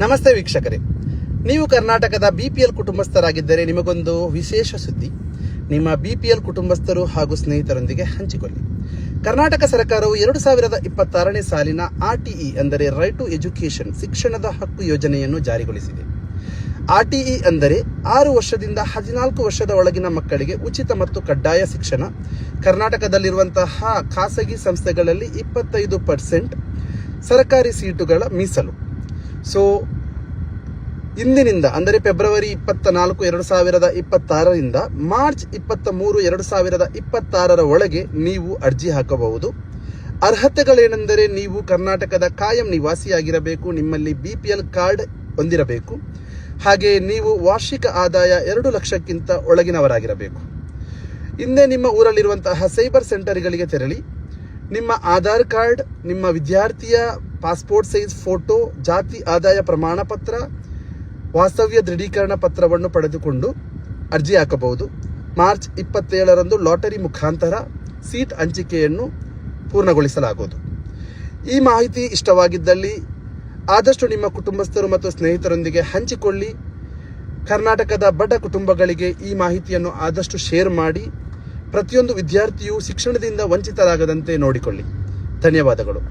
ನಮಸ್ತೆ ವೀಕ್ಷಕರೇ, ನೀವು ಕರ್ನಾಟಕದ BPL ಕುಟುಂಬಸ್ಥರಾಗಿದ್ದರೆ ನಿಮಗೊಂದು ವಿಶೇಷ ಸುದ್ದಿ. ನಿಮ್ಮ BPL ಕುಟುಂಬಸ್ಥರು ಹಾಗೂ ಸ್ನೇಹಿತರೊಂದಿಗೆ ಹಂಚಿಕೊಳ್ಳಿ. ಕರ್ನಾಟಕ ಸರ್ಕಾರವು 2026ನೇ ಸಾಲಿನ RTE ಅಂದರೆ ರೈಟ್ ಟು ಎಜುಕೇಷನ್ ಶಿಕ್ಷಣದ ಹಕ್ಕು ಯೋಜನೆಯನ್ನು ಜಾರಿಗೊಳಿಸಿದೆ. RTE ಅಂದರೆ 6 ವರ್ಷದಿಂದ 14 ವರ್ಷದ ಒಳಗಿನ ಮಕ್ಕಳಿಗೆ ಉಚಿತ ಮತ್ತು ಕಡ್ಡಾಯ ಶಿಕ್ಷಣ. ಕರ್ನಾಟಕದಲ್ಲಿರುವಂತಹ ಖಾಸಗಿ ಸಂಸ್ಥೆಗಳಲ್ಲಿ 25% ಸರ್ಕಾರಿ ಸೀಟುಗಳ ಮೀಸಲು. ಸೊ ಇಂದಿನಿಂದ ಅಂದರೆ ಫೆಬ್ರವರಿ 24, 2026ರಿಂದ ಮಾರ್ಚ್ 23, 2026 ಒಳಗೆ ನೀವು ಅರ್ಜಿ ಹಾಕಬಹುದು. ಅರ್ಹತೆಗಳೇನೆಂದರೆ ನೀವು ಕರ್ನಾಟಕದ ಕಾಯಂ ನಿವಾಸಿಯಾಗಿರಬೇಕು, ನಿಮ್ಮಲ್ಲಿ BPL ಕಾರ್ಡ್ ಹೊಂದಿರಬೇಕು, ಹಾಗೆ ನೀವು ವಾರ್ಷಿಕ ಆದಾಯ 2 ಲಕ್ಷಕ್ಕಿಂತ ಒಳಗಿನವರಾಗಿರಬೇಕು. ಹಿಂದೆ ನಿಮ್ಮ ಊರಲ್ಲಿರುವಂತಹ ಸೈಬರ್ ಸೆಂಟರ್ಗಳಿಗೆ ತೆರಳಿ ನಿಮ್ಮ ಆಧಾರ್ ಕಾರ್ಡ್, ನಿಮ್ಮ ವಿದ್ಯಾರ್ಥಿಯ ಪಾಸ್ಪೋರ್ಟ್ ಸೈಜ್ ಫೋಟೋ, ಜಾತಿ ಆದಾಯ ಪ್ರಮಾಣ ಪತ್ರ, ವಾಸ್ತವ್ಯ ದೃಢೀಕರಣ ಪತ್ರವನ್ನು ಪಡೆದುಕೊಂಡು ಅರ್ಜಿ ಹಾಕಬಹುದು. ಮಾರ್ಚ್ 27ರಂದು ಲಾಟರಿ ಮುಖಾಂತರ ಸೀಟ್ ಹಂಚಿಕೆಯನ್ನು ಪೂರ್ಣಗೊಳಿಸಲಾಗುವುದು. ಈ ಮಾಹಿತಿ ಇಷ್ಟವಾಗಿದ್ದಲ್ಲಿ ಆದಷ್ಟು ನಿಮ್ಮ ಕುಟುಂಬಸ್ಥರು ಮತ್ತು ಸ್ನೇಹಿತರೊಂದಿಗೆ ಹಂಚಿಕೊಳ್ಳಿ. ಕರ್ನಾಟಕದ ಬಡ ಕುಟುಂಬಗಳಿಗೆ ಈ ಮಾಹಿತಿಯನ್ನು ಆದಷ್ಟು ಶೇರ್ ಮಾಡಿ. ಪ್ರತಿಯೊಂದು ವಿದ್ಯಾರ್ಥಿಯು ಶಿಕ್ಷಣದಿಂದ ವಂಚಿತರಾಗದಂತೆ ನೋಡಿಕೊಳ್ಳಿ. ಧನ್ಯವಾದಗಳು.